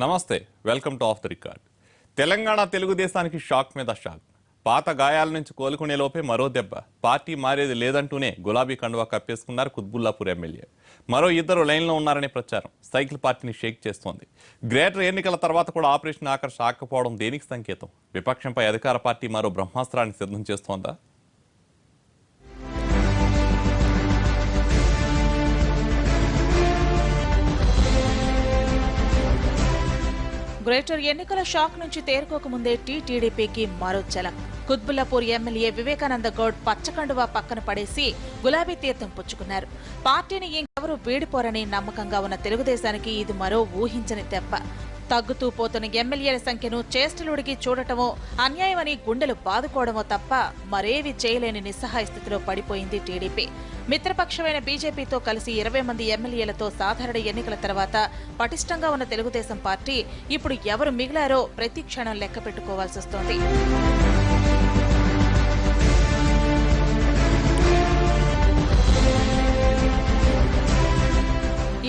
నమస్తే, welcome to of the record. Telangana తెలుగుదేశానికి shock మీద షాక్. పాత గాయాల నుంచి కోలుకునే లోపే మరో దెబ్బ. పార్టీ మారేది లేదంటూనే గులాబీ కండువా కప్పేసుకున్నారు కుత్బుల్లాపూర్ ఎమ్మెల్యే. మరో ఇద్దరు లైన్లో ఉన్నారనే ప్రచారం సైకిల్ పార్టీని షేక్ చేస్తోంది. గ్రేటర్ ఎన్నికల తర్వాత కూడా ఆపరేషన్ ఆకర్ష్ ఆకపోవడం దేనికి సంకేతం? విపక్షంపై అధికార పార్టీ మరో బ్రహ్మాస్త్రాన్ని సిద్ధం చేస్తోందా? గ్రేటర్ ఎన్నికల షాక్ నుంచి తేరుకోకముందే టీడీపీకి మరో చలక్. కుత్బుల్లాపూర్ ఎమ్మెల్యే వివేకానంద గౌడ్ పచ్చకండువా పక్కన పడేసి గులాబీ తీర్థం పుచ్చుకున్నారు. పార్టీని ఇంకెవరూ వీడిపోరని నమ్మకంగా ఉన్న తెలుగుదేశానికి ఇది మరో ఊహించని దెబ్బ. తగ్గుతూ పోతున్న ఎమ్మెల్యేల సంఖ్యను చేష్టలుడికి చూడటమో, అన్యాయమని గుండెలు బాదుకోవడమో తప్ప మరేవి చేయలేని నిస్సహాయ స్థితిలో పడిపోయింది టీడీపీ. మిత్రపక్షమైన బీజేపీతో కలిసి 20 మంది ఎమ్మెల్యేలతో సాధారణ ఎన్నికల తర్వాత పటిష్టంగా ఉన్న తెలుగుదేశం పార్టీ ఇప్పుడు ఎవరు మిగిలారో ప్రతి క్షణం లెక్క పెట్టుకోవాల్సి వస్తోంది.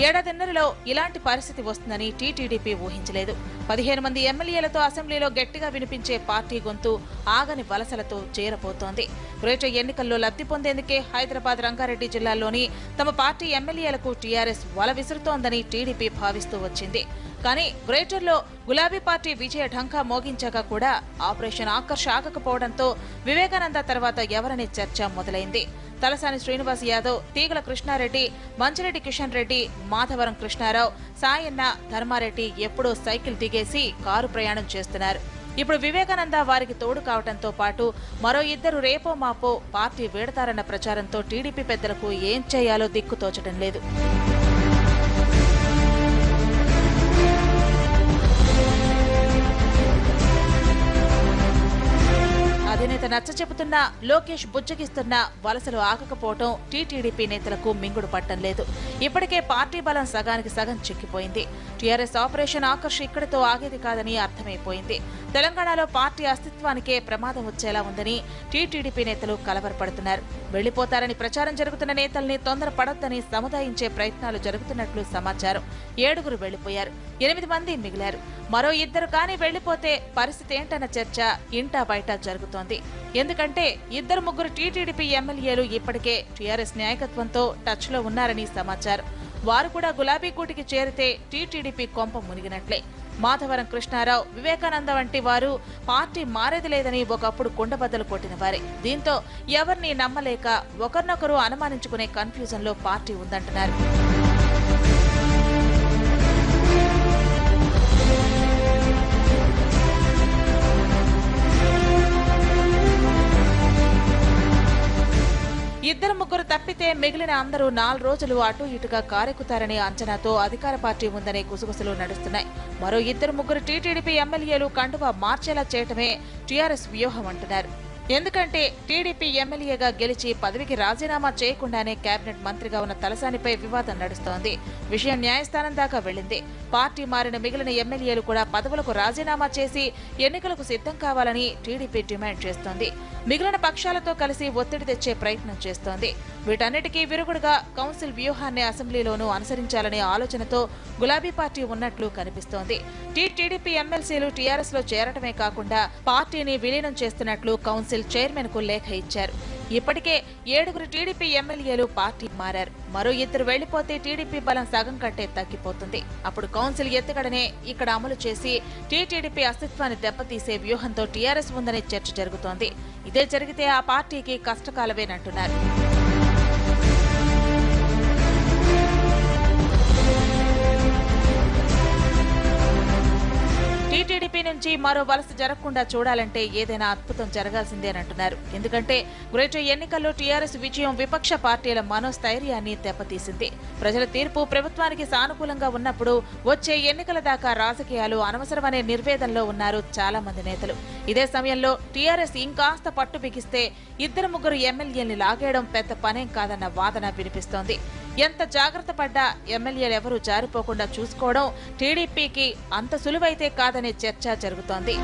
ఏడాదిన్నరలో ఇలాంటి పరిస్థితి వస్తుందని టీటీడీపీ ఊహించలేదు. 15 మంది ఎమ్మెల్యేలతో అసెంబ్లీలో గట్టిగా వినిపించే పార్టీ గొంతు ఆగని వలసలతో చేరబోతోంది. గ్రేటర్ ఎన్నికల్లో లబ్ధి పొందేందుకే హైదరాబాద్, రంగారెడ్డి జిల్లాల్లోని తమ పార్టీ ఎమ్మెల్యేలకు టీఆర్ఎస్ వల విసురుతోందని టీడీపీ భావిస్తూ వచ్చింది. కానీ గ్రేటర్లో గులాబీ పార్టీ విజయ ఢంకా మోగించాక కూడా ఆపరేషన్ ఆకర్ష్ ఆగకపోవడంతో వివేకానంద తర్వాత ఎవరనే చర్చ మొదలైంది. తలసాని శ్రీనివాస్ యాదవ్, తీగల కృష్ణారెడ్డి, మంచిరెడ్డి కిషన్ రెడ్డి, మాధవరం కృష్ణారావు, సాయన్న, ధర్మారెడ్డి ఎప్పుడో సైకిల్ దిగేసి కారు ప్రయాణం చేస్తున్నారు. ఇప్పుడు వివేకానంద వారికి తోడు కావడంతో పాటు మరో ఇద్దరు రేపో మాపో పార్టీ వీడతారన్న ప్రచారంతో టీడీపీ పెద్దలకు ఏం చేయాలో దిక్కు తోచడం లేదు. అధినేత నచ్చ చెబుతున్నా, లోకేష్ బుజ్జగిస్తున్నా వలసలు ఆగకపోవడం టీటీడీపీ నేతలకు మింగుడు పట్టం లేదు. ఇప్పటికే పార్టీ బలం సగానికి సగం చిక్కిపోయింది. టీఆర్ఎస్ ఆపరేషన్ ఆకర్ష్ ఇక్కడితో ఆగేది కాదని అర్థమైపోయింది. తెలంగాణలో పార్టీ అస్తిత్వానికే ప్రమాదం వచ్చేలా ఉందని టీటీడీపీ నేతలు కలవరపడుతున్నారు. వెళ్లిపోతారని ప్రచారం జరుగుతున్న నేతల్ని తొందరపడొద్దని సముదాయించే ప్రయత్నాలు జరుగుతున్నట్లు సమాచారం. 7 వెళ్లిపోయారు, 8 మంది మిగిలారు. మరో 2 కానీ వెళ్లిపోతే పరిస్థితి ఏంటన్న చర్చ ఇంటా బయట జరుగుతోంది. ఎందుకంటే 2-3 టీటీడీపీ ఎమ్మెల్యేలు ఇప్పటికే టీఆర్ఎస్ నాయకత్వంతో టచ్ లో ఉన్నారని సమాచారం. వారు కూడా గులాబీ కూటికి చేరితే టీటీడీపీ కొంప మునిగినట్లే. మాధవరం కృష్ణారావు, వివేకానంద వంటి వారు పార్టీ మారేది లేదని ఒకప్పుడు కుండబద్దలు కొట్టిన వారే. దీంతో ఎవరిని నమ్మలేక ఒకరినొకరు అనుమానించుకునే కన్ఫ్యూజన్ లో పార్టీ ఉందంటున్నారు. ఇద్దరు ముగ్గురు తప్పితే మిగిలిన అందరూ 4 రోజులు అటు ఇటుగా కారెక్కుతారనే అంచనాతో అధికార పార్టీ ఉందనే గుసగుసలు నడుస్తున్నాయి. మరో 2-3 టీటీడీపీ ఎమ్మెల్యేలు కండువా మార్చేలా చేయటమే టీఆర్ఎస్ వ్యూహం అంటున్నారు. ఎందుకంటే టీడీపీ ఎమ్మెల్యేగా గెలిచి పదవికి రాజీనామా చేయకుండానే కేబినెట్ మంత్రిగా ఉన్న తలసానిపై వివాదం నడుస్తోంది. విషయం న్యాయస్థానం దాకా వెళ్లింది. పార్టీ మారిన మిగిలిన ఎమ్మెల్యేలు కూడా పదవులకు రాజీనామా చేసి ఎన్నికలకు సిద్ధం కావాలని టీడీపీ డిమాండ్ చేస్తోంది. మిగిలిన పక్షాలతో కలిసి ఒత్తిడి తెచ్చే ప్రయత్నం చేస్తోంది. వీటన్నిటికీ విరుగుడుగా కౌన్సిల్ వ్యూహాన్ని అసెంబ్లీలోనూ అనుసరించాలనే ఆలోచనతో గులాబీ పార్టీ ఉన్నట్లు కనిపిస్తోంది. టీడీపీ ఎమ్మెల్సీలు టీఆర్ఎస్ లో చేరటమే కాకుండా పార్టీని విలీనం చేస్తున్నట్లు కౌన్సిల్ చైర్మన్ కు లేఖ ఇచ్చారు. ఇప్పటికే 7 టీడీపీ ఎమ్మెల్యేలు పార్టీ మారారు. మరో 2 వెళ్లిపోతే టీడీపీ బలం సగం కంటే తగ్గిపోతుంది. అప్పుడు కౌన్సిల్ ఎత్తుగడనే ఇక్కడ అమలు చేసి టీటీడీపీ అస్తిత్వాన్ని దెబ్బతీసే వ్యూహంతో టీఆర్ఎస్ ఉందనే చర్చ జరుగుతోంది. ఇదే జరిగితే ఆ పార్టీకి కష్టకాలమేనంటున్నారు. టీటీడీపీ నుంచి మరో వలస జరగకుండా చూడాలంటే ఏదైనా అద్భుతం జరగాల్సిందేనంటున్నారు. ఎందుకంటే గ్రేటర్ ఎన్నికల్లో టీఆర్ఎస్ విజయం విపక్ష పార్టీల మనోస్థైర్యాన్ని దెబ్బతీసింది. ప్రజల తీర్పు ప్రభుత్వానికి సానుకూలంగా ఉన్నప్పుడు వచ్చే ఎన్నికల దాకా రాజకీయాలు అనవసరమనే నిర్వేదంలో ఉన్నారు చాలా మంది నేతలు. ఇదే సమయంలో టీఆర్ఎస్ ఇంకాస్త పట్టు బిగిస్తే 2-3 ఎమ్మెల్యేల్ని లాగేయడం పెద్ద పనేం కాదన్న వాదన వినిపిస్తోంది. ఎంత జాగ్రత్త పడ్డా ఎమ్మెల్యేలెవరూ జారిపోకుండా చూసుకోవడం టీడీపీకి అంత సులువైతే కాదనే చర్చ జరుగుతోంది.